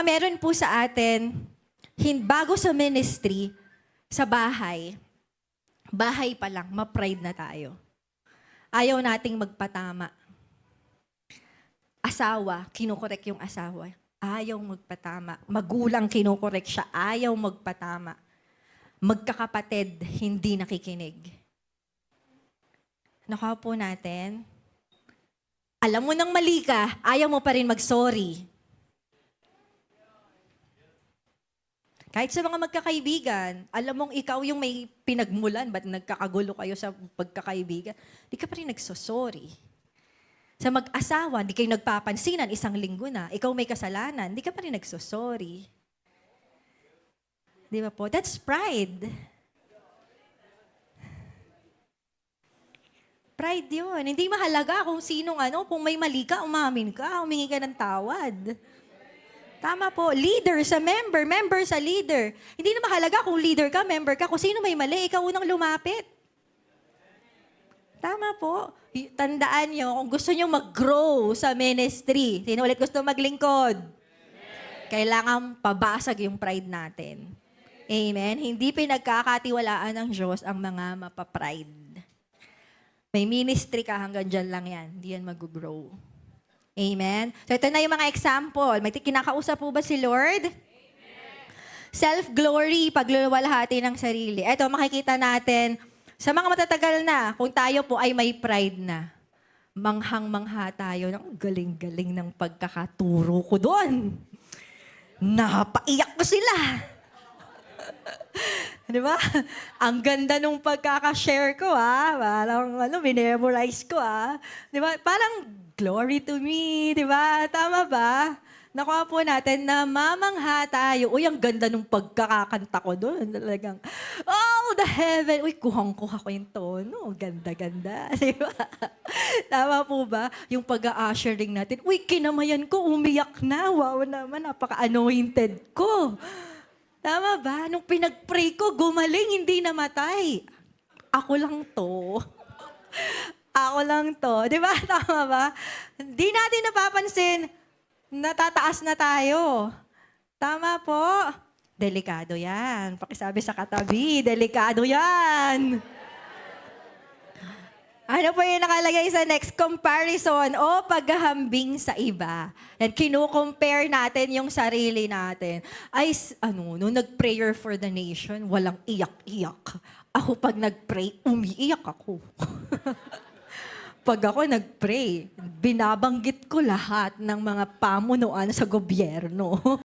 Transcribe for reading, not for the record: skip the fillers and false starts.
meron po sa atin, bago sa ministry, sa bahay pa lang, ma-pride na tayo. Ayaw nating magpatama. Asawa, kinukorek yung asawa. Ayaw magpatama. Magulang, kinukorek siya. Ayaw magpatama. Magkakapatid, hindi nakikinig. Nakuha po natin. Alam mo nang mali ka, ayaw mo pa rin mag-sorry. Kahit sa mga magkakaibigan, alam mong ikaw yung may pinagmulan, ba't nagkakagulo kayo sa pagkakaibigan, di ka pa rin nagsosorry. Sa mag-asawa, di kayo nagpapansinan, isang linggo na, ikaw may kasalanan, di ka pa rin nagsosorry. Di ba po? That's pride. Pride yun. Hindi mahalaga kung sinong kung may mali ka, umamin ka, humingi ka ng tawad. Tama po. Leader sa member, member sa leader. Hindi na mahalaga kung leader ka, member ka. Kung sino may mali, ikaw unang lumapit. Tama po. Tandaan nyo, kung gusto nyo mag-grow sa ministry, sino ulit gusto maglingkod? Kailangan pabasag yung pride natin. Amen? Hindi pinagkakatiwalaan ng Diyos ang mga mapapride. May ministry ka, hanggang dyan lang yan. Hindi yan mag-grow. Amen? So ito na yung mga example. May kinakausap po ba si Lord? Amen. Self-glory, pagluluwalhati ng sarili. Ito, makikita natin, sa mga matatagal na, kung tayo po ay may pride na, manghang-mangha tayo. Ang galing-galing ng pagkakaturo ko doon. Napaiyak ko sila. Di ba? Ang ganda nung pagkakashare ko, Parang, binemorize ko, Di ba? Parang, glory to me, di ba? Tama ba? Nakuha po natin na mamangha tayo. Uy, ang ganda nung pagkakakanta ko doon. Talagang, oh, the heaven. Uy, kuhang-kuha ko yung tono. Ganda-ganda. Di ba? Tama po ba? Yung pag-a-ushering natin. Uy, kinamayan ko, umiyak na. Wow naman, napaka-anointed ko. Tama ba? Nung pinag-pray ko, gumaling, hindi namatay. Ako lang to. Ako lang to. Di ba? Tama ba? Di natin napapansin, natataas na tayo. Tama po? Delikado yan. Pakisabi sa katabi, delikado yan. Ano po yung nakalagay sa next? Comparison o paghahambing sa iba. Yan, kinu-compare natin yung sarili natin. Ay, nung nag-prayer for the nation, walang iyak-iyak. Ako pag nag-pray, umiiyak ako. Pag ako nag-pray, binabanggit ko lahat ng mga pamunuan sa gobyerno.